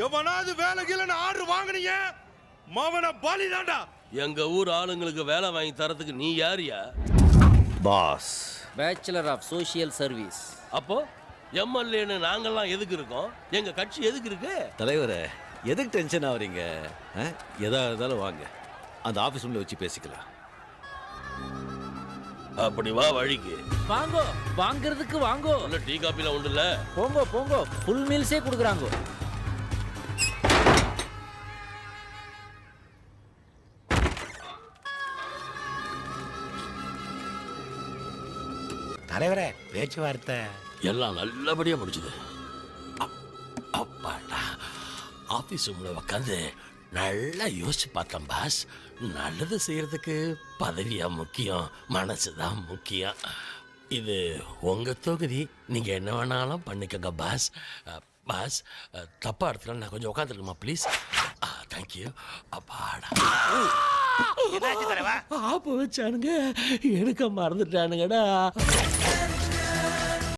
எவனாவது வேலை கீழன்னு ஆர்டர் வாங்குனீங்க மவன பலி தாண்டா. எங்க ஊர் ஆளுங்களுக்கு வேலை வாங்கி தரத்துக்கு நீ யாரியா? Boss. Bachelor of social service. அப்போ எம்எல்ஏன்னு நாங்கெல்லாம் எதுக்கு இருக்கோம்? எங்க கட்சி எதுக்கு இருக்கு? தலைவரே, எதுக்கு டென்ஷன் ஆகுறீங்க? எதா இருந்தாலும் வாங்க, அந்த ஆபீஸ் ரூம்ல வச்சு பேசிக்கலாம். அப்படி வா வழிக்கு. வாங்கோ, வாங்குறதுக்கு வாங்கோ. உள்ள டீ காப்பில உண்டுல. போங்கோ போங்கோ, ஃபுல் மீல்ஸே கொடுக்குறாங்கோ. தலைவரே, பேச்சுவார்த்தை எல்லாம் நல்லபடியா முடிச்சுது. அப்பாடா, ஆபீஸ் ரூம்ல உட்காந்து நல்லா யோசிச்சு பார்த்தேன் பாஸ். நல்லது செய்யறதுக்கு பதவியா முக்கியம், மனசுதான் முக்கியம். இது உங்க தொகுதி, நீங்க என்ன வேணாலும் பண்ணிக்கங்க பாஸ். பாஸ், தப்பா இடத்துல நான் கொஞ்சம் உட்காந்துருக்குமா ப்ளீஸ்? தேங்க்யூ. அப்பாடா, என்னாச்சு தலைவா? ஆப்பு வச்சானுங்க, எடுக்க மறந்துட்டானுங்கடா.